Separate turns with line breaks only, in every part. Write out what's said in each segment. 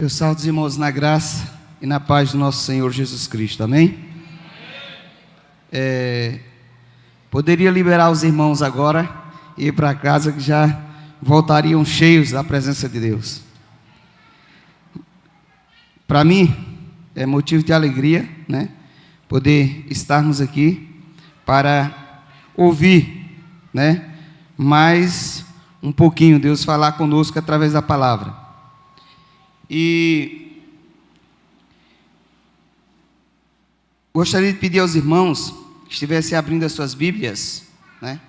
Eu salvo os irmãos na graça e na paz do nosso Senhor Jesus Cristo, amém? Poderia liberar os irmãos agora e ir para casa, que já voltariam cheios da presença de Deus. Para mim é motivo de alegria, né? Poder estarmos aqui para ouvir, né? Mais um pouquinho Deus falar conosco através da palavra. E gostaria de pedir aos irmãos que estivessem abrindo as suas Bíblias, né?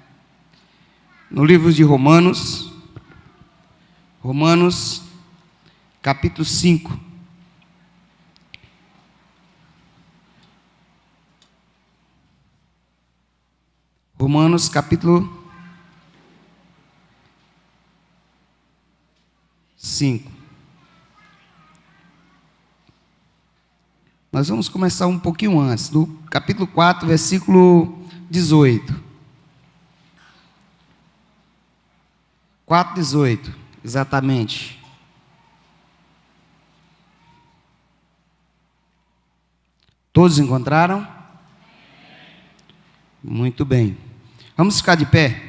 No livro de Romanos, capítulo 5. Romanos, capítulo 5. Nós vamos começar um pouquinho antes, do capítulo 4, versículo 18. 4:18, exatamente. Todos encontraram? Muito bem. Vamos ficar de pé?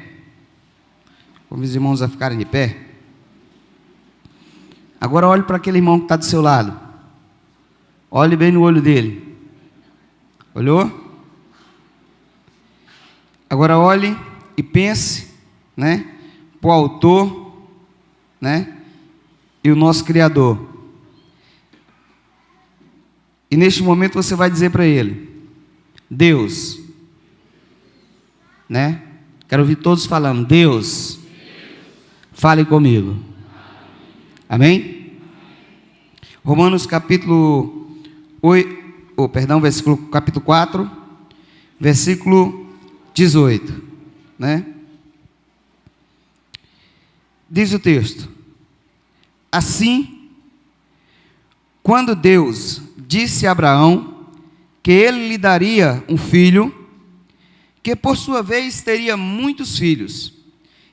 Convido os irmãos a ficarem de pé. Agora olhe para aquele irmão que está do seu lado. Olhe bem no olho dele. Olhou? Agora olhe e pense, né? Para o autor, né? E o nosso Criador. E neste momento você vai dizer para ele: Deus, né? Quero ouvir todos falando: Deus, fale comigo. Amém? Romanos capítulo 8, capítulo 4, versículo 18, né? Diz o texto: assim, quando Deus disse a Abraão que ele lhe daria um filho, que por sua vez teria muitos filhos,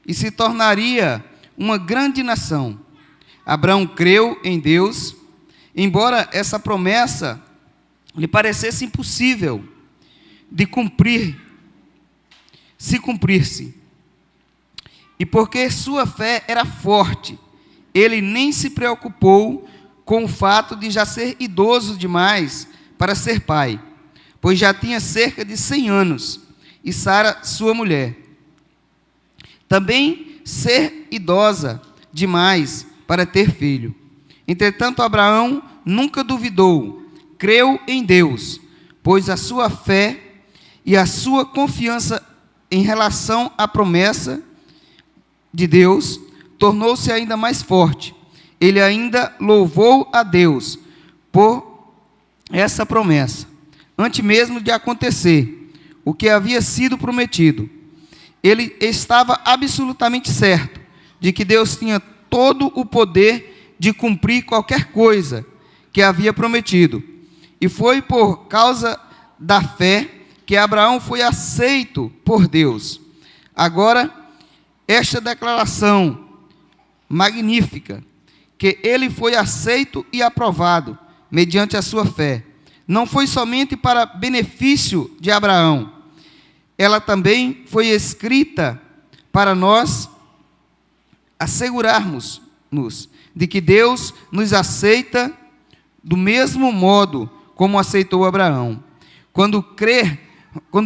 e se tornaria uma grande nação, Abraão creu em Deus, embora essa promessa lhe parecesse impossível de se cumprir-se. E porque sua fé era forte, ele nem se preocupou com o fato de já ser idoso demais para ser pai, pois já tinha cerca de 100 anos, e Sara, sua mulher, também ser idosa demais para ter filho. Entretanto, Abraão nunca duvidou, creu em Deus, pois a sua fé e a sua confiança em relação à promessa de Deus tornou-se ainda mais forte. Ele ainda louvou a Deus por essa promessa, antes mesmo de acontecer o que havia sido prometido. Ele estava absolutamente certo de que Deus tinha todo o poder de cumprir qualquer coisa que havia prometido. E foi por causa da fé que Abraão foi aceito por Deus. Agora, esta declaração magnífica, que ele foi aceito e aprovado mediante a sua fé, não foi somente para benefício de Abraão, ela também foi escrita para nós assegurarmos-nos de que Deus nos aceita do mesmo modo como aceitou Abraão. Quando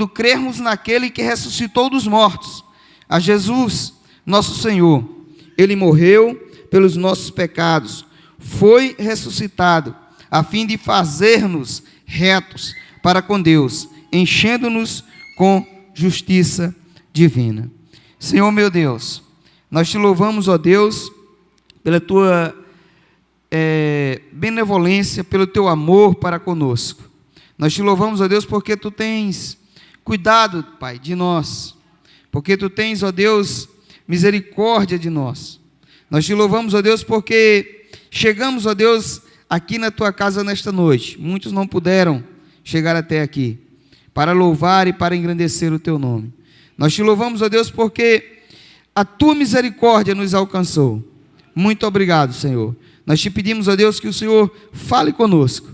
crermos naquele que ressuscitou dos mortos, a Jesus, nosso Senhor, ele morreu pelos nossos pecados, foi ressuscitado, a fim de fazer-nos retos para com Deus, enchendo-nos com justiça divina. Senhor meu Deus, nós te louvamos, ó Deus, pela tua benevolência, pelo teu amor para conosco. Nós te louvamos, ó Deus, porque tu tens cuidado, Pai, de nós, porque tu tens, ó Deus, misericórdia de nós. Nós te louvamos, ó Deus, porque chegamos, ó Deus, aqui na tua casa nesta noite. Muitos não puderam chegar até aqui para louvar e para engrandecer o teu nome. Nós te louvamos, ó Deus, porque a tua misericórdia nos alcançou. Muito obrigado, Senhor. Nós te pedimos, ó Deus, que o Senhor fale conosco.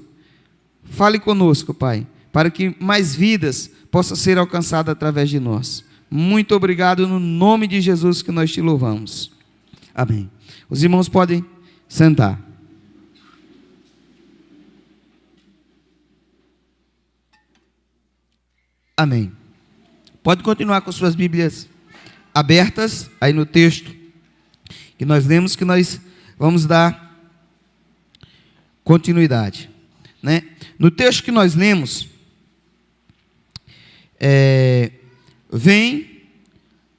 Fale conosco, Pai, para que mais vidas possam ser alcançadas através de nós. Muito obrigado, no nome de Jesus que nós te louvamos. Amém. Os irmãos podem sentar. Amém. Pode continuar com suas Bíblias abertas, aí no texto que nós lemos, que nós vamos dar continuidade, né? No texto que nós lemos, vem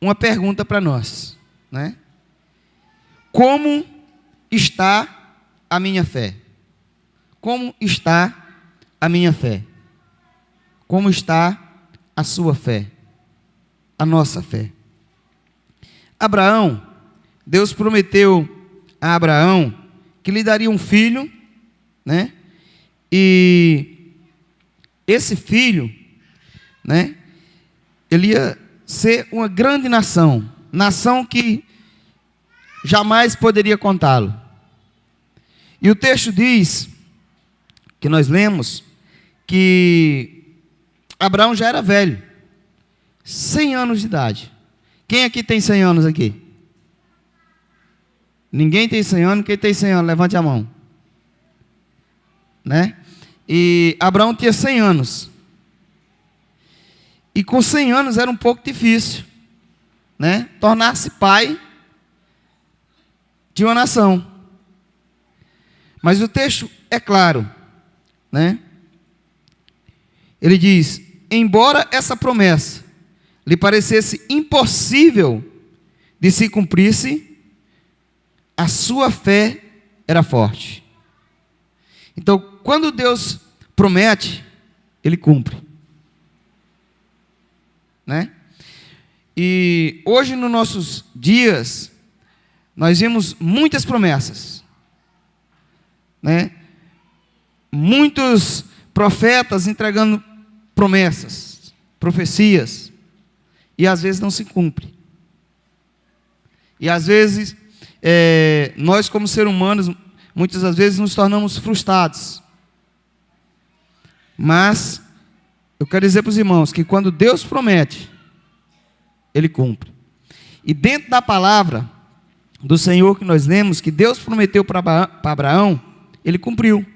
uma pergunta para nós, né? Como está a minha fé? Como está a minha fé? Como está a sua fé? A nossa fé. Abraão, Deus prometeu a Abraão que lhe daria um filho, né? E esse filho, né, ele ia ser uma grande nação, nação que jamais poderia contá-lo. E o texto diz, que nós lemos, que Abraão já era velho, 100 anos de idade. Quem aqui tem 100 anos aqui? Ninguém tem 100 anos. Quem tem 100 anos, levante a mão. Né? E Abraão tinha 100 anos. E com 100 anos era um pouco difícil, né, tornar-se pai de uma nação. Mas o texto é claro, né? Ele diz: embora essa promessa lhe parecesse impossível de se cumprisse, a sua fé era forte. Então, quando Deus promete, Ele cumpre, né? E hoje, nos nossos dias, nós vemos muitas promessas, né? Muitos profetas entregando promessas, profecias, e às vezes não se cumpre. E às vezes, nós como seres humanos, muitas das vezes nos tornamos frustrados. Mas eu quero dizer para os irmãos que quando Deus promete, Ele cumpre. E dentro da palavra do Senhor que nós lemos, que Deus prometeu para Abraão, Ele cumpriu,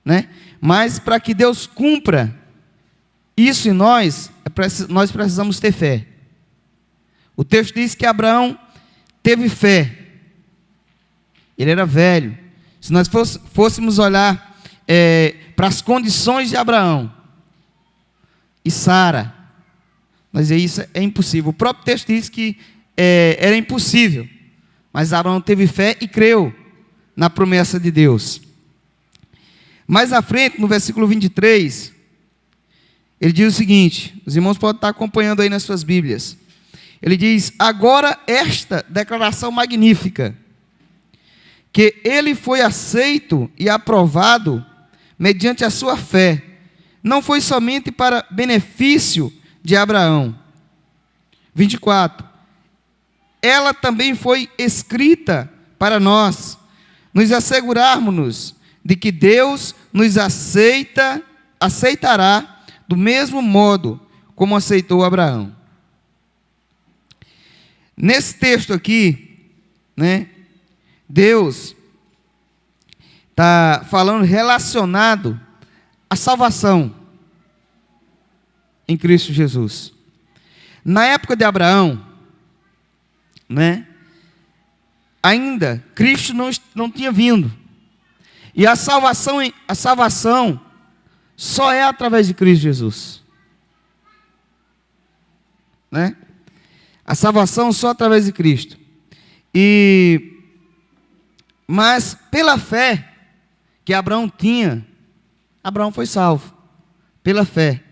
né? Mas para que Deus cumpra isso em nós, nós precisamos ter fé. O texto diz que Abraão teve fé. Ele era velho. Se nós fôssemos olhar para as condições de Abraão e Sara, nós dizer isso é impossível. O próprio texto diz que era impossível, mas Abraão teve fé e creu na promessa de Deus. Mais à frente, no versículo 23, ele diz o seguinte, os irmãos podem estar acompanhando aí nas suas Bíblias. Ele diz: agora esta declaração magnífica, que ele foi aceito e aprovado mediante a sua fé, não foi somente para benefício de Abraão. 24. Ela também foi escrita para nós, nos assegurarmos de que Deus nos aceitará do mesmo modo como aceitou Abraão. Nesse texto aqui, né, Deus está falando relacionado à salvação em Cristo Jesus. Na época de Abraão, né, ainda Cristo não tinha vindo. E a salvação só é através de Cristo Jesus, né? A salvação só através de Cristo. Mas pela fé que Abraão tinha, Abraão foi salvo pela fé,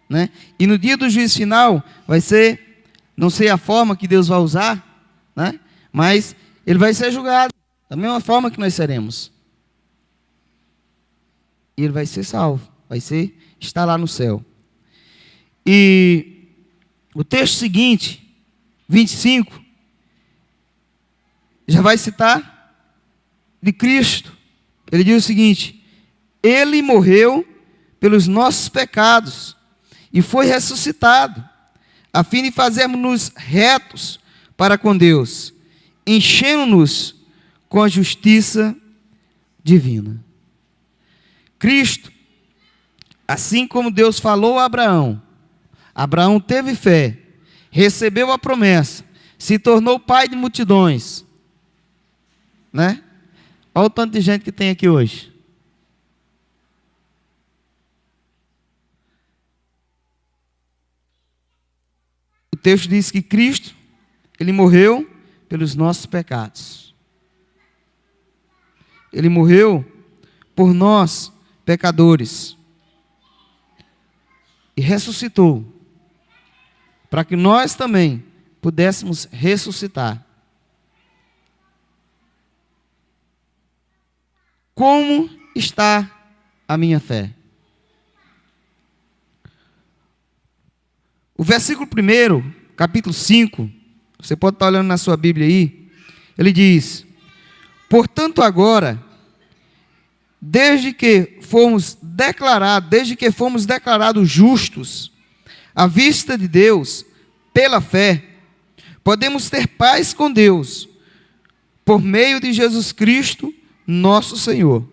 né? E no dia do juízo final vai ser, não sei a forma que Deus vai usar, né? Mas ele vai ser julgado da mesma forma que nós seremos. E ele vai ser salvo, estar lá no céu. E o texto seguinte, 25, já vai citar de Cristo, ele diz o seguinte: ele morreu pelos nossos pecados e foi ressuscitado, a fim de fazermos-nos retos para com Deus, enchendo-nos com a justiça divina. Cristo, assim como Deus falou a Abraão, Abraão teve fé, recebeu a promessa, se tornou pai de multidões, né? Olha o tanto de gente que tem aqui hoje. O texto diz que Cristo, ele morreu pelos nossos pecados. Ele morreu por nós, pecadores. E ressuscitou, para que nós também pudéssemos ressuscitar. Como está a minha fé? O versículo 1, capítulo 5, você pode estar olhando na sua Bíblia aí, ele diz: portanto agora, desde que fomos declarados justos, à vista de Deus, pela fé, podemos ter paz com Deus, por meio de Jesus Cristo, nosso Senhor.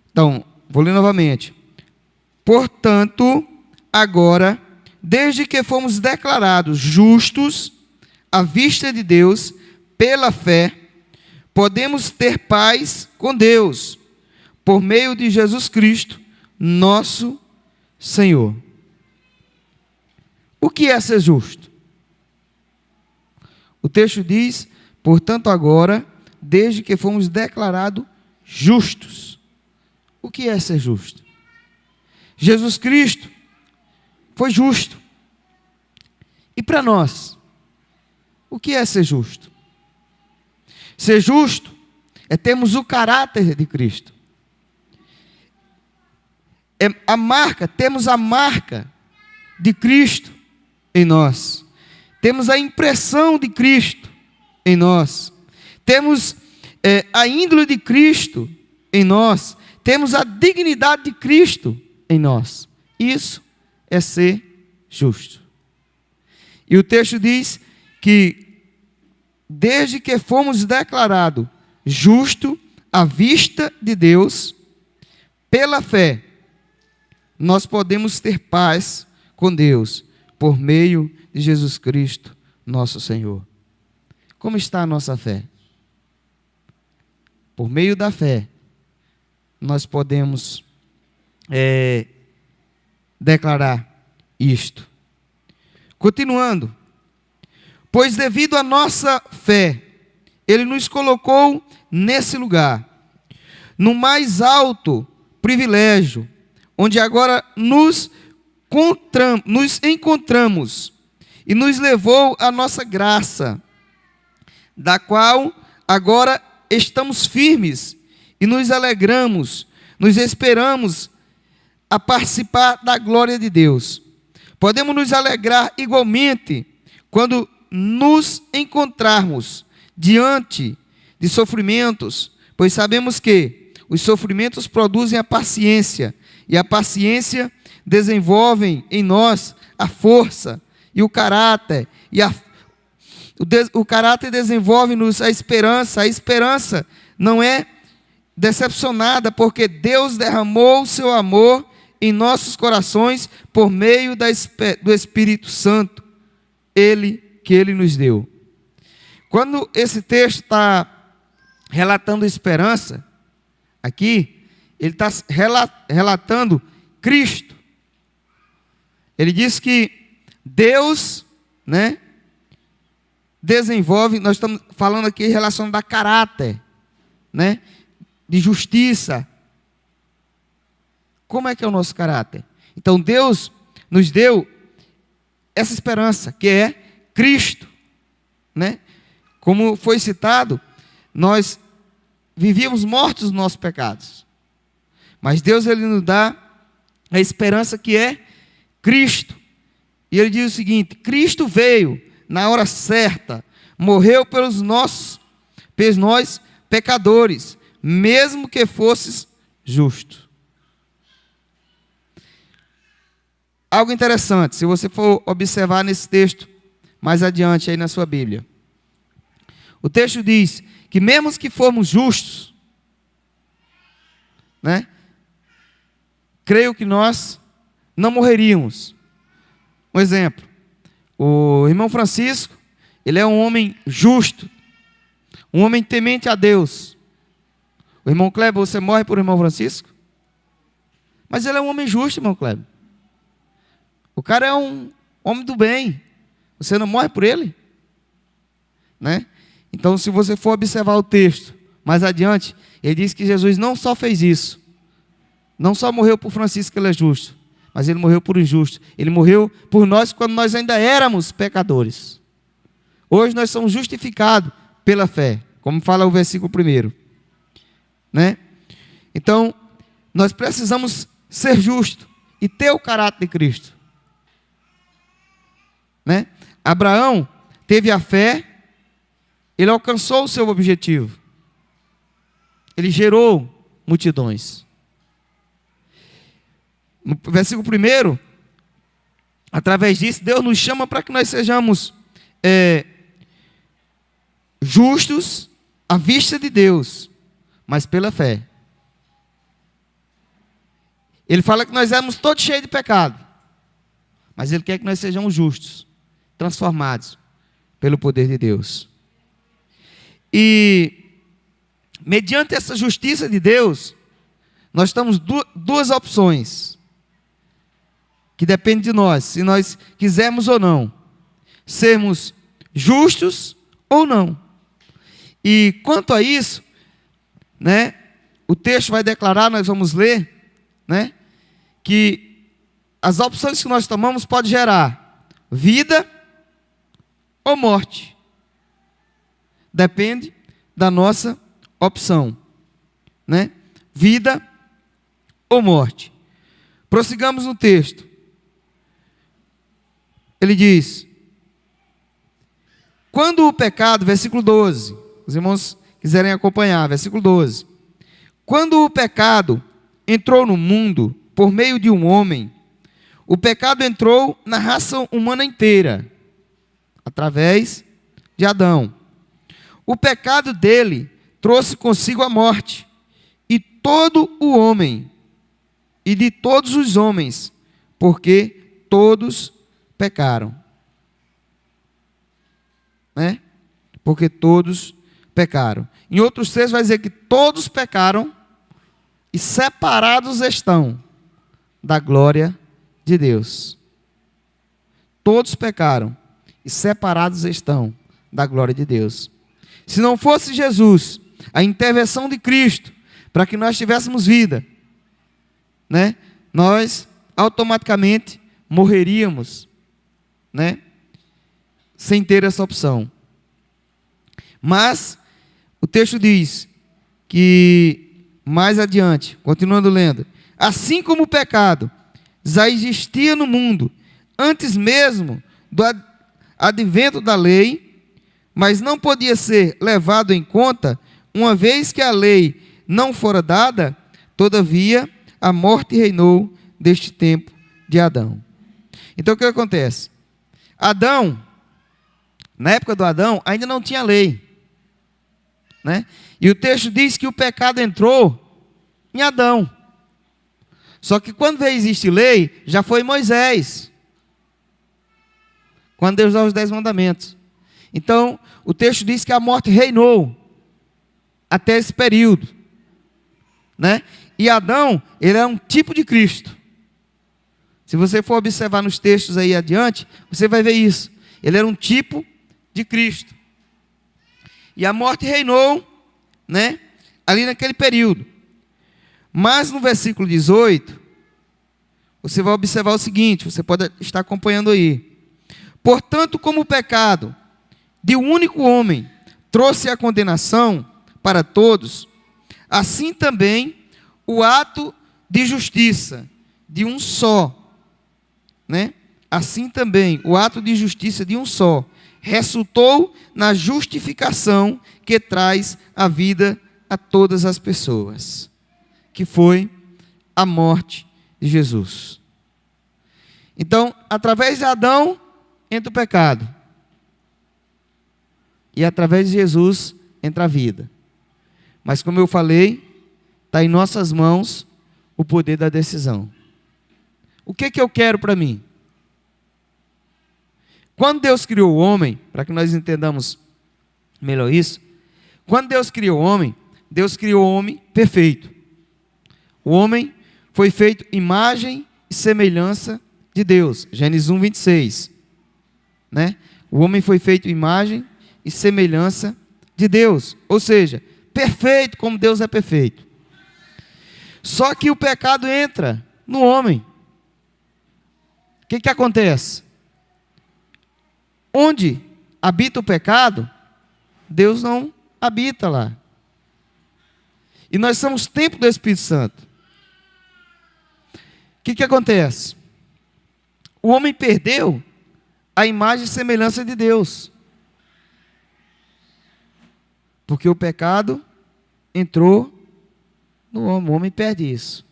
Então, vou ler novamente. Portanto, agora, desde que fomos declarados justos, à vista de Deus, pela fé, podemos ter paz com Deus, por meio de Jesus Cristo, nosso Senhor. O que é ser justo? O texto diz: portanto agora, desde que fomos declarados justos. O que é ser justo? Jesus Cristo foi justo. E para nós, o que é ser justo? Ser justo é termos o caráter de Cristo. Temos a marca de Cristo em nós. Temos a impressão de Cristo em nós. Temos a índole de Cristo em nós. Temos a dignidade de Cristo em nós. Isso é ser justo. E o texto diz que desde que fomos declarados justos à vista de Deus, pela fé, nós podemos ter paz com Deus, por meio de Jesus Cristo, nosso Senhor. Como está a nossa fé? Por meio da fé, nós podemos declarar isto. Continuando. Pois devido à nossa fé, Ele nos colocou nesse lugar, no mais alto privilégio, onde agora nos encontramos, e nos levou a nossa graça, da qual agora estamos firmes, e nos alegramos, nos esperamos a participar da glória de Deus. Podemos nos alegrar igualmente, quando nos encontrarmos diante de sofrimentos, pois sabemos que os sofrimentos produzem a paciência, e a paciência desenvolve em nós a força e o caráter, o caráter desenvolve-nos a esperança não é decepcionada, porque Deus derramou o seu amor em nossos corações por meio do Espírito Santo, que Ele nos deu. Quando esse texto está relatando esperança, aqui, ele está relatando Cristo. Ele diz que Deus, né, desenvolve, nós estamos falando aqui em relação a caráter, né, de justiça. Como é que é o nosso caráter? Então Deus nos deu essa esperança, que é Cristo, né? Como foi citado, nós vivíamos mortos nos nossos pecados, mas Deus, Ele nos dá a esperança que é Cristo. E Ele diz o seguinte: Cristo veio na hora certa, morreu pelos nós, pecadores, mesmo que fosses justo. Algo interessante, se você for observar nesse texto, mais adiante aí na sua Bíblia. O texto diz que mesmo que formos justos, né? Creio que nós não morreríamos. Um exemplo, o irmão Francisco, ele é um homem justo, um homem temente a Deus. O irmão Kleber, você morre por irmão Francisco? Mas ele é um homem justo, irmão Kleber. O cara é um homem do bem. Você não morre por ele? Né? Então, se você for observar o texto mais adiante, ele diz que Jesus não só fez isso, não só morreu por Francisco, que ele é justo, mas ele morreu por injusto. Ele morreu por nós quando nós ainda éramos pecadores. Hoje nós somos justificados pela fé, como fala o versículo 1. Né? Então, nós precisamos ser justos e ter o caráter de Cristo. Né? Abraão teve a fé, ele alcançou o seu objetivo. Ele gerou multidões. No versículo 1, através disso, Deus nos chama para que nós sejamos justos à vista de Deus, mas pela fé. Ele fala que nós éramos todos cheios de pecado, mas Ele quer que nós sejamos justos, transformados pelo poder de Deus. E, mediante essa justiça de Deus, nós temos duas opções, que depende de nós, se nós quisermos ou não, sermos justos ou não. E quanto a isso, né, o texto vai declarar, nós vamos ler, né, que as opções que nós tomamos podem gerar vida ou morte. Depende da nossa opção, né? Vida ou morte. Prossigamos no texto. Ele diz: quando o pecado, versículo 12, os irmãos quiserem acompanhar, versículo 12. Quando o pecado entrou no mundo por meio de um homem, o pecado entrou na raça humana inteira, através de Adão. O pecado dele trouxe consigo a morte, e todo o homem, e de todos os homens, porque todos pecaram. Né? Porque todos pecaram. Em outros textos vai dizer que todos pecaram e separados estão da glória de Deus. Todos pecaram e separados estão da glória de Deus. Se não fosse Jesus, a intervenção de Cristo, para que nós tivéssemos vida, né, nós automaticamente morreríamos, né, sem ter essa opção. Mas o texto diz que, mais adiante, continuando lendo, assim como o pecado já existia no mundo, antes mesmo do advento da lei, mas não podia ser levado em conta, uma vez que a lei não fora dada, todavia a morte reinou deste tempo de Adão. Então o que acontece? Adão, na época do Adão, ainda não tinha lei, né? E o texto diz que o pecado entrou em Adão. Só que quando veio existir lei, já foi Moisés, quando Deus dá os 10 mandamentos. Então, o texto diz que a morte reinou até esse período, né? E Adão, ele é um tipo de Cristo. Se você for observar nos textos aí adiante, você vai ver isso. Ele era um tipo de Cristo. E a morte reinou, né, ali naquele período. Mas no versículo 18, você vai observar o seguinte, você pode estar acompanhando aí. Portanto, como o pecado de um único homem trouxe a condenação para todos, assim também o ato de justiça de um só, né? Assim também o ato de justiça de um só resultou na justificação que traz a vida a todas as pessoas, que foi a morte de Jesus. Então, através de Adão, entra o pecado. E através de Jesus, entra a vida. Mas como eu falei, está em nossas mãos o poder da decisão. O que eu quero para mim? Quando Deus criou o homem, para que nós entendamos melhor isso, quando Deus criou o homem perfeito. O homem foi feito imagem e semelhança de Deus. Gênesis 1, 26. Né? O homem foi feito imagem e semelhança de Deus. Ou seja, perfeito como Deus é perfeito. Só que o pecado entra no homem. O que acontece? Onde habita o pecado, Deus não habita lá. E nós somos templo do Espírito Santo. O que acontece? O homem perdeu a imagem e semelhança de Deus. Porque o pecado entrou no homem. O homem perde isso.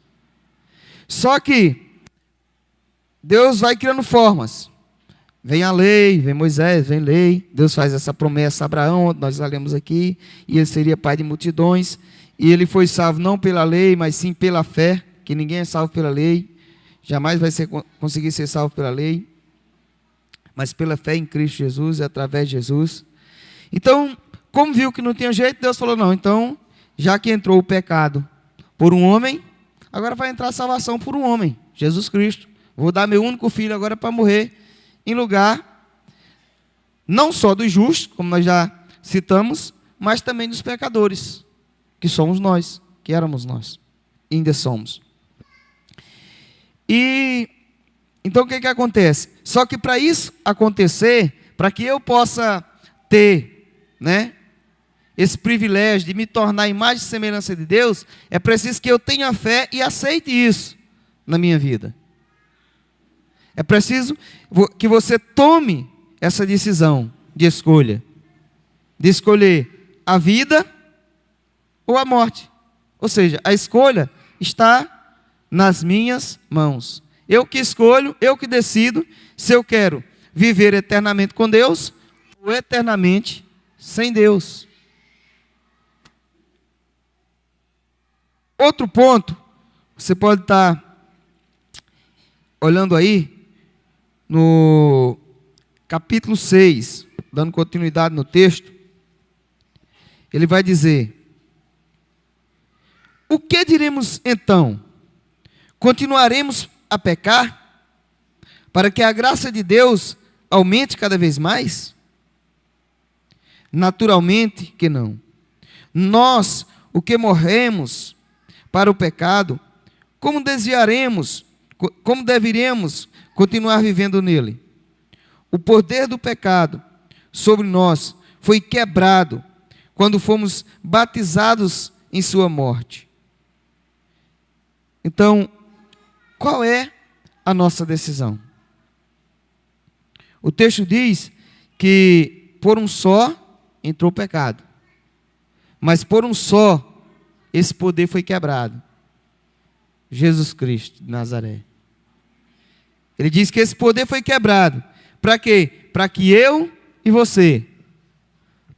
Só que Deus vai criando formas. Vem a lei, vem Moisés, vem lei. Deus faz essa promessa a Abraão, nós lemos aqui, e ele seria pai de multidões. E ele foi salvo não pela lei, mas sim pela fé, que ninguém é salvo pela lei. Jamais vai conseguir ser salvo pela lei, mas pela fé em Cristo Jesus, e através de Jesus. Então, como viu que não tinha jeito, Deus falou, não, então, já que entrou o pecado por um homem, agora vai entrar a salvação por um homem, Jesus Cristo. Vou dar meu único filho agora para morrer em lugar, não só dos justos, como nós já citamos, mas também dos pecadores, que somos nós, que éramos nós, e ainda somos. E então o que acontece? Só que para isso acontecer, para que eu possa ter, né, esse privilégio de me tornar a imagem e semelhança de Deus, é preciso que eu tenha fé e aceite isso na minha vida. É preciso que você tome essa decisão de escolha, de escolher a vida ou a morte. Ou seja, a escolha está nas minhas mãos. Eu que escolho, eu que decido se eu quero viver eternamente com Deus ou eternamente sem Deus. Outro ponto, você pode estar olhando aí no capítulo 6, dando continuidade no texto, ele vai dizer: o que diremos então? Continuaremos a pecar para que a graça de Deus aumente cada vez mais? Naturalmente que não. Nós, o que morremos para o pecado, como deveríamos continuar vivendo nele? O poder do pecado sobre nós foi quebrado quando fomos batizados em sua morte. Então, qual é a nossa decisão? O texto diz que por um só entrou o pecado, mas por um só esse poder foi quebrado. Jesus Cristo de Nazaré. Ele diz que esse poder foi quebrado. Para quê? Para que eu e você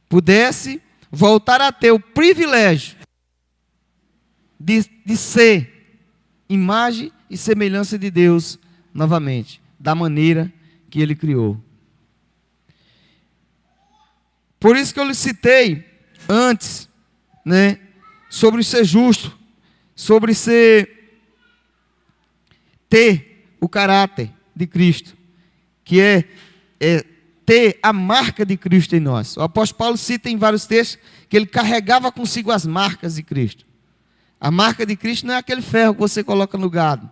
pudesse voltar a ter o privilégio de ser imagem e semelhança de Deus novamente, da maneira que Ele criou. Por isso que eu lhe citei antes, né, sobre ser justo, sobre ter o caráter de Cristo, que é ter a marca de Cristo em nós. O apóstolo Paulo cita em vários textos que ele carregava consigo as marcas de Cristo. A marca de Cristo não é aquele ferro que você coloca no gado,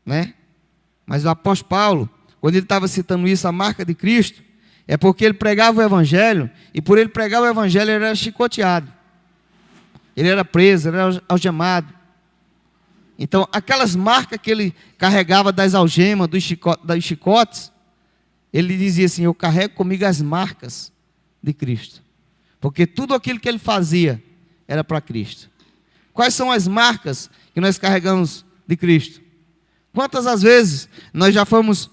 né? Mas o apóstolo Paulo, quando ele estava citando isso, a marca de Cristo, é porque ele pregava o Evangelho, e por ele pregar o Evangelho, ele era chicoteado. Ele era preso, ele era algemado. Então, aquelas marcas que ele carregava das algemas, dos chicotes, ele dizia assim: eu carrego comigo as marcas de Cristo. Porque tudo aquilo que ele fazia era para Cristo. Quais são as marcas que nós carregamos de Cristo? Quantas as vezes nós já fomos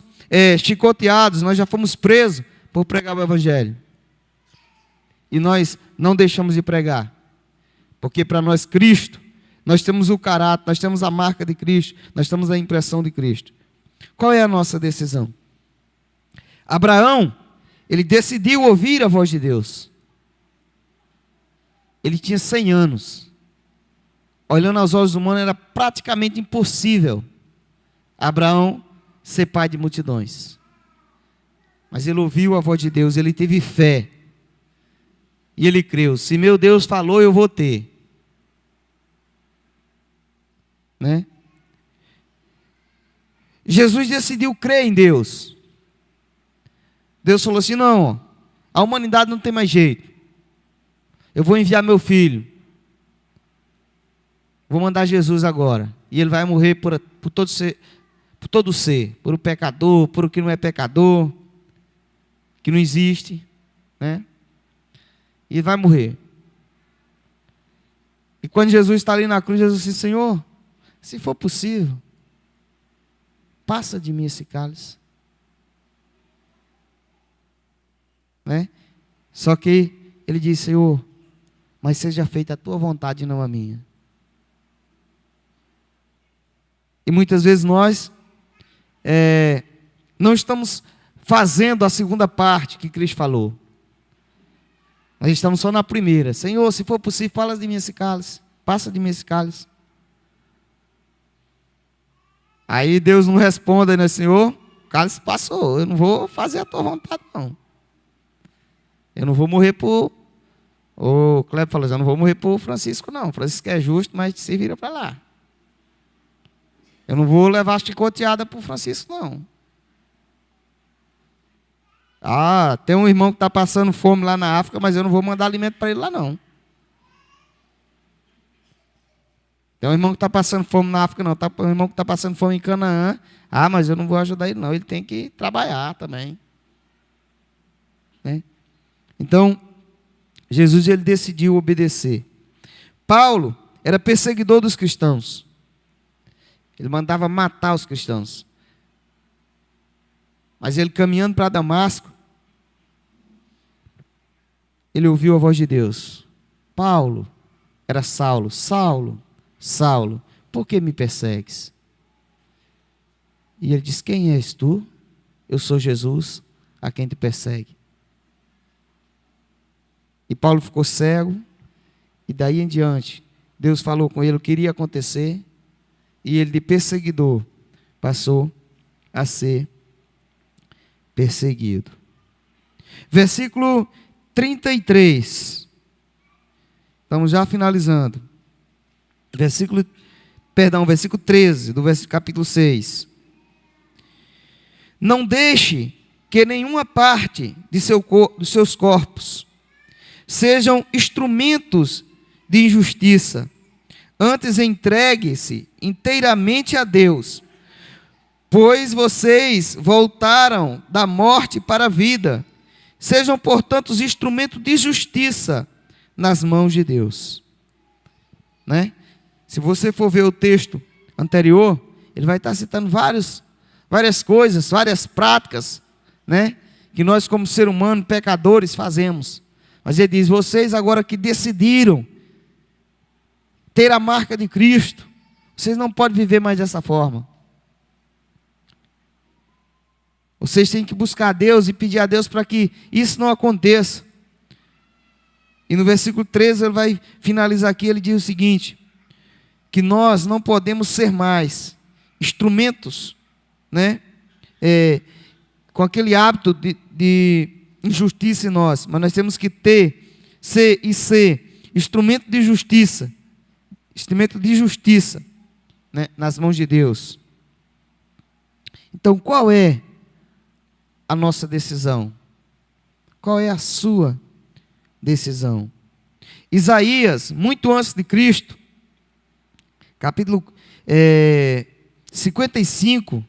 chicoteados, nós já fomos presos por pregar o Evangelho? E nós não deixamos de pregar. Porque para nós Cristo, nós temos o caráter, nós temos a marca de Cristo, nós temos a impressão de Cristo. Qual é a nossa decisão? Abraão, ele decidiu ouvir a voz de Deus. Ele tinha 100 anos. Olhando aos olhos humanos, era praticamente impossível Abraão ser pai de multidões. Mas ele ouviu a voz de Deus, ele teve fé. E ele creu: se meu Deus falou, eu vou ter. Né? Jesus decidiu crer em Deus. Deus falou assim: não, a humanidade não tem mais jeito. Eu vou enviar meu filho. Vou mandar Jesus agora. E ele vai morrer por todo ser, por o pecador, por o que não é pecador, que não existe, né? E vai morrer. E quando Jesus está ali na cruz, Jesus disse: Senhor, se for possível, passa de mim esse cálice. Né? Só que ele disse: Senhor, mas seja feita a tua vontade e não a minha. E muitas vezes nós não estamos fazendo a segunda parte que Cristo falou. Nós estamos só na primeira. Senhor, se for possível, fala de mim esse cálice. Passa de mim esse cálice. Aí Deus não responde, né? Senhor, o cálice passou. Eu não vou fazer a tua vontade, não. Eu não vou morrer por... O Kleber falou: eu não vou morrer por Francisco, não. Francisco é justo, mas se vira para lá. Eu não vou levar chicoteada por Francisco, não. Ah, tem um irmão que está passando fome lá na África, mas eu não vou mandar alimento para ele lá, não. Tem um irmão que está passando fome na África, não. Tem um irmão que está passando fome em Canaã. Ah, mas eu não vou ajudar ele, não. Ele tem que trabalhar também. Né? Então, Jesus, ele decidiu obedecer. Paulo era perseguidor dos cristãos. Ele mandava matar os cristãos. Mas ele, caminhando para Damasco, ele ouviu a voz de Deus. Paulo, era Saulo: Saulo, Saulo, por que me persegues? E ele disse: quem és tu? Eu sou Jesus, a quem te persegue. E Paulo ficou cego, e daí em diante, Deus falou com ele o que iria acontecer, e ele, de perseguidor, passou a ser perseguido. Versículo 33. Estamos já finalizando. Versículo 13 do capítulo 6. Não deixe que nenhuma parte dos seus corpos sejam instrumentos de injustiça. Antes, entregue-se inteiramente a Deus, pois vocês voltaram da morte para a vida. Sejam, portanto, os instrumentos de justiça nas mãos de Deus. Né? Se você for ver o texto anterior, ele vai estar citando várias coisas, várias práticas, né, que nós, como ser humano, pecadores, fazemos. Mas ele diz: vocês agora que decidiram ter a marca de Cristo, vocês não podem viver mais dessa forma. Vocês têm que buscar a Deus e pedir a Deus para que isso não aconteça. E no versículo 13 ele vai finalizar aqui, ele diz o seguinte: que nós não podemos ser mais instrumentos, né, com aquele hábito de injustiça em nós, mas nós temos que ser instrumento de justiça, né, nas mãos de Deus. Então, qual é a nossa decisão? Qual é a sua decisão? Isaías, muito antes de Cristo, capítulo 55,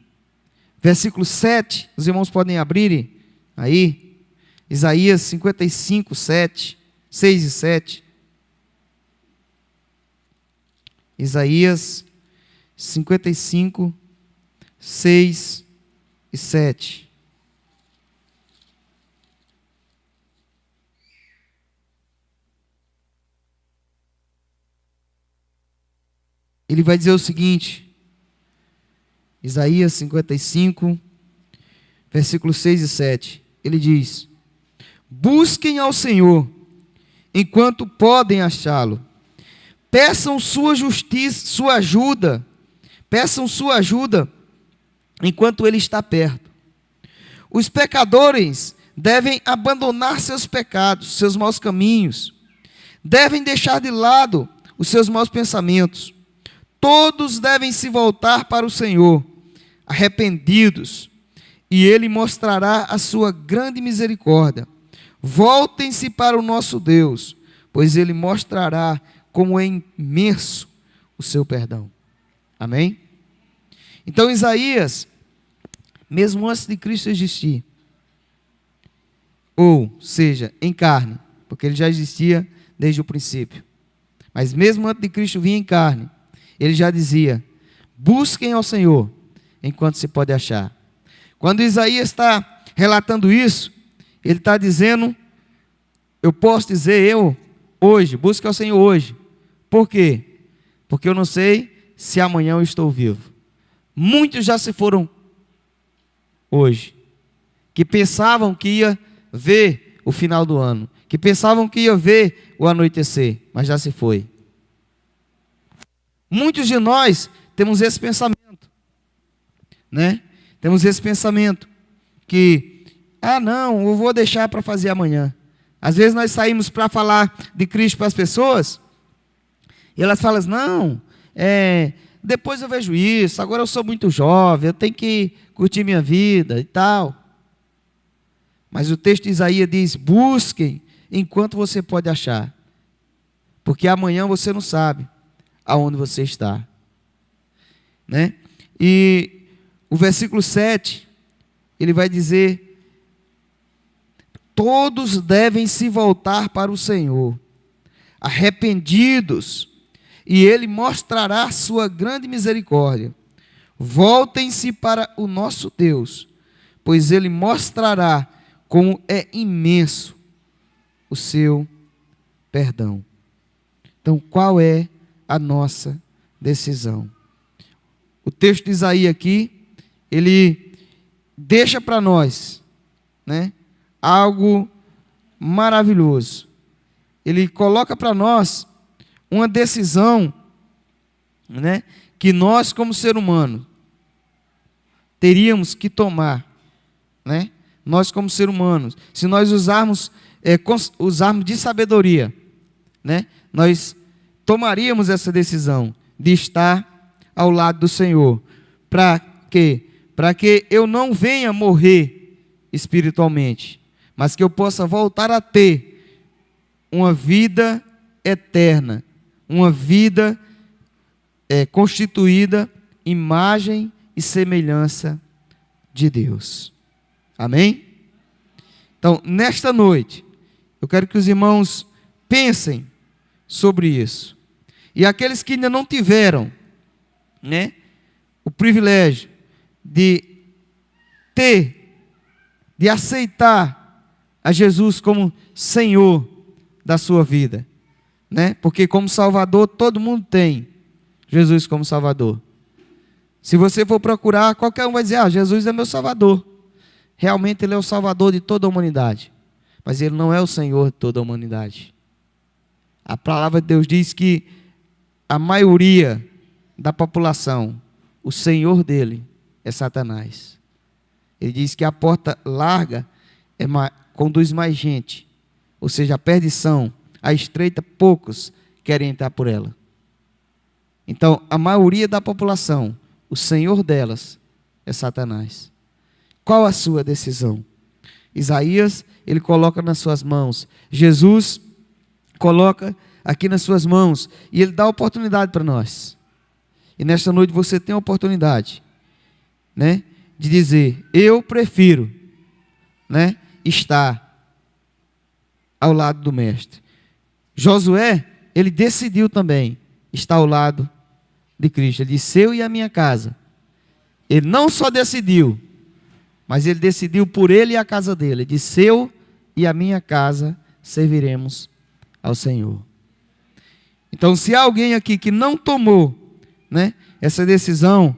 versículo 7, os irmãos podem abrir aí, Isaías 55, 6 e 7. Isaías 55, 6 e 7. Ele vai dizer o seguinte, Isaías 55, versículos 6 e 7. Ele diz: busquem ao Senhor, enquanto podem achá-lo. Peçam sua justiça, sua ajuda. Peçam sua ajuda, enquanto Ele está perto. Os pecadores devem abandonar seus pecados, seus maus caminhos. Devem deixar de lado os seus maus pensamentos. Todos devem se voltar para o Senhor, arrependidos, e Ele mostrará a sua grande misericórdia. Voltem-se para o nosso Deus, pois Ele mostrará como é imenso o seu perdão. Amém? Então Isaías, mesmo antes de Cristo existir, ou seja, em carne, porque ele já existia desde o princípio, mas mesmo antes de Cristo vir em carne, ele já dizia: busquem ao Senhor enquanto se pode achar. Quando Isaías está relatando isso, ele está dizendo, eu posso dizer hoje, busque ao Senhor hoje. Por quê? Porque eu não sei se amanhã eu estou vivo. Muitos já se foram hoje, que pensavam que ia ver o final do ano, que pensavam que ia ver o anoitecer, mas já se foi. Muitos de nós temos esse pensamento, né? Temos esse pensamento que, não, eu vou deixar para fazer amanhã. Às vezes nós saímos para falar de Cristo para as pessoas, e elas falam, não, depois eu vejo isso, agora eu sou muito jovem, eu tenho que curtir minha vida e tal. Mas o texto de Isaías diz, busquem enquanto você pode achar, porque amanhã você não sabe aonde você está, né? E o versículo 7, ele vai dizer, todos devem se voltar para o Senhor, arrependidos, e Ele mostrará sua grande misericórdia. Voltem-se para o nosso Deus, pois Ele mostrará como é imenso o seu perdão. Então, qual é a nossa decisão? O texto de Isaías aqui, ele deixa para nós, né, algo maravilhoso. Ele coloca para nós uma decisão, né, que nós como ser humano teríamos que tomar, né? Nós como ser humanos, se nós usarmos de sabedoria, né, nós tomaríamos essa decisão de estar ao lado do Senhor. Para quê? Para que eu não venha morrer espiritualmente, mas que eu possa voltar a ter uma vida eterna, uma vida constituída imagem e semelhança de Deus. Amém? Então, nesta noite, eu quero que os irmãos pensem sobre isso. E aqueles que ainda não tiveram, né, o privilégio de aceitar a Jesus como Senhor da sua vida, né? Porque como Salvador todo mundo tem Jesus como Salvador. Se você for procurar, qualquer um vai dizer, Jesus é meu Salvador. Realmente Ele é o Salvador de toda a humanidade, mas Ele não é o Senhor de toda a humanidade. A palavra de Deus diz que a maioria da população, o Senhor dele é Satanás. Ele diz que a porta larga conduz mais gente, ou seja, a perdição, a estreita, poucos querem entrar por ela. Então, a maioria da população, o Senhor delas é Satanás. Qual a sua decisão? Isaías, ele coloca nas suas mãos. Jesus coloca aqui nas suas mãos. E Ele dá oportunidade para nós. E nesta noite você tem a oportunidade, né, de dizer, eu prefiro, né,
estar ao lado do mestre. Josué, ele decidiu também estar ao lado de Cristo. Ele disse: eu e a minha casa. Ele não só decidiu, mas ele decidiu por ele e a casa dele. Ele disse: eu e a minha casa serviremos ao Senhor. Então, se há alguém aqui que não tomou, né, essa decisão,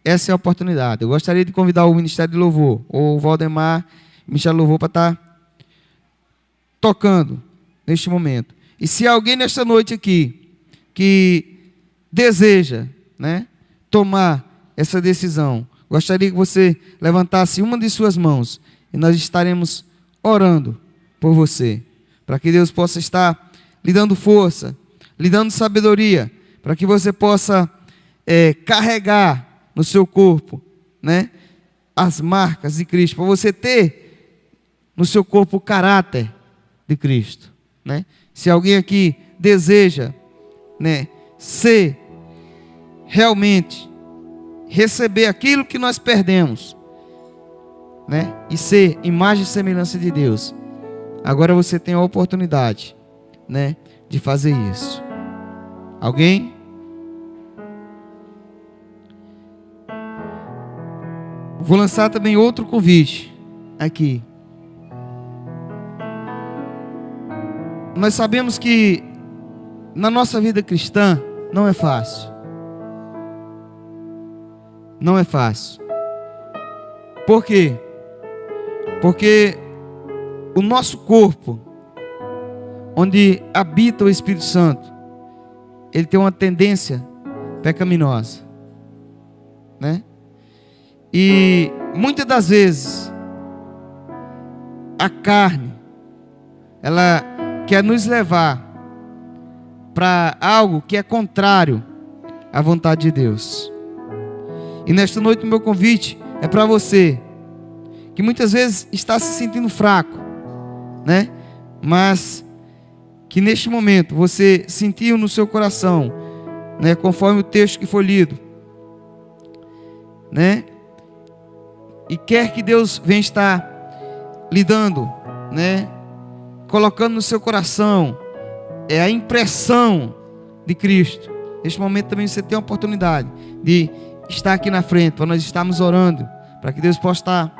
essa é a oportunidade. Eu gostaria de convidar o Ministério de Louvor, ou o Valdemar, o Ministério de Louvor, para estar tocando neste momento. E se há alguém nesta noite aqui que deseja, né, tomar essa decisão, gostaria que você levantasse uma de suas mãos e nós estaremos orando por você, para que Deus possa estar lhe dando força, lhe dando sabedoria, para que você possa carregar no seu corpo, né, as marcas de Cristo, para você ter no seu corpo o caráter de Cristo, né? Se alguém aqui deseja, né, ser realmente, receber aquilo que nós perdemos, né, e ser imagem e semelhança de Deus, agora você tem a oportunidade, né, de fazer isso. Alguém? Vou lançar também outro convite aqui. Nós sabemos que na nossa vida cristã não é fácil. Não é fácil. Por quê? Porque o nosso corpo, onde habita o Espírito Santo, ele tem uma tendência pecaminosa, né? E muitas das vezes a carne, ela quer nos levar para algo que é contrário à vontade de Deus. E nesta noite o meu convite é para você que muitas vezes está se sentindo fraco, né? Mas que neste momento você sentiu no seu coração, né, conforme o texto que foi lido, né, e quer que Deus venha estar lhe dando, né, colocando no seu coração a impressão de Cristo. Neste momento também você tem a oportunidade de estar aqui na frente, para nós estarmos orando, para que Deus possa estar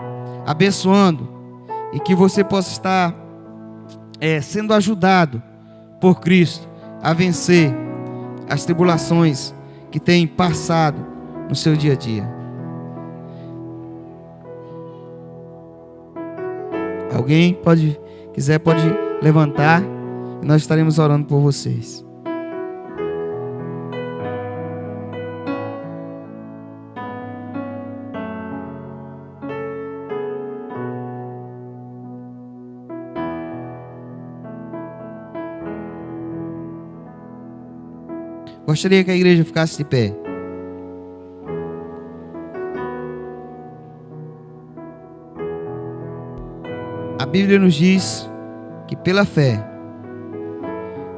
abençoando e que você possa estar sendo ajudado por Cristo a vencer as tribulações que tem passado no seu dia a dia. Alguém pode levantar e nós estaremos orando por vocês. Gostaria que a igreja ficasse de pé. A Bíblia nos diz que pela fé,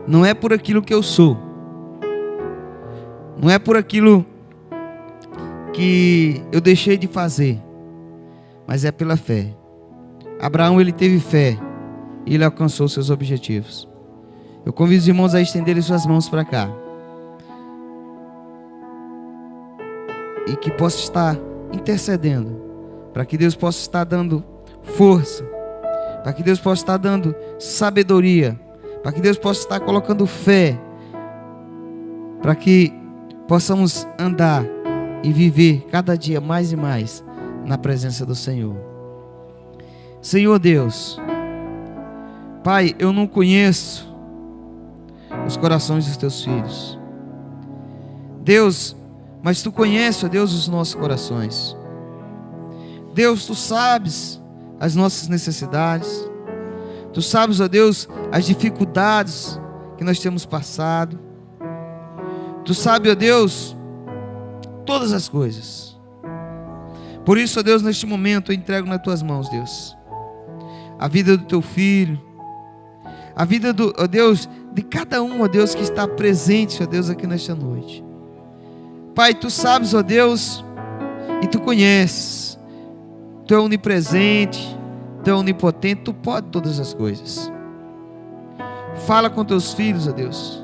não é por aquilo que eu sou, não é por aquilo que eu deixei de fazer, mas é pela fé. Abraão, ele teve fé e ele alcançou seus objetivos. Eu convido os irmãos a estenderem suas mãos para cá. E que possa estar intercedendo, para que Deus possa estar dando força, para que Deus possa estar dando sabedoria, para que Deus possa estar colocando fé, para que possamos andar e viver cada dia mais e mais na presença do Senhor. Senhor Deus, Pai, eu não conheço os corações dos teus filhos, Deus, mas Tu conheces, ó Deus, os nossos corações. Deus, Tu sabes as nossas necessidades. Tu sabes, ó Deus, as dificuldades que nós temos passado. Tu sabes, ó Deus, todas as coisas. Por isso, ó Deus, neste momento eu entrego nas Tuas mãos, Deus, a vida do Teu filho, a vida, ó Deus, de cada um, ó Deus, que está presente, ó Deus, aqui nesta noite. Pai, Tu sabes, ó Deus, e Tu conheces. Tu é onipresente, Tu é onipotente, Tu pode todas as coisas. Fala com Teus filhos, ó Deus.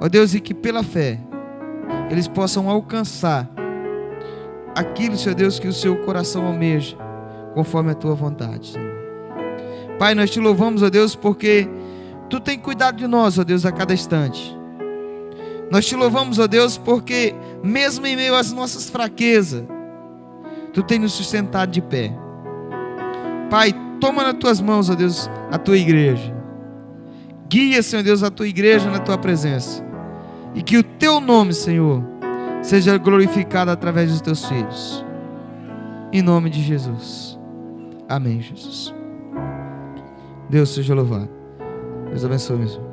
Ó Deus, e que pela fé eles possam alcançar aquilo, Senhor Deus, que o seu coração almeja, conforme a Tua vontade, Senhor. Pai, nós Te louvamos, ó Deus, porque Tu tem cuidado de nós, ó Deus, a cada instante. Nós Te louvamos, ó Deus, porque mesmo em meio às nossas fraquezas, Tu tem nos sustentado de pé. Pai, toma nas Tuas mãos, ó Deus, a Tua igreja. Guia, Senhor Deus, a Tua igreja na Tua presença. E que o Teu nome, Senhor, seja glorificado através dos Teus filhos. Em nome de Jesus. Amém, Jesus. Deus seja louvado. Deus abençoe, meu irmão.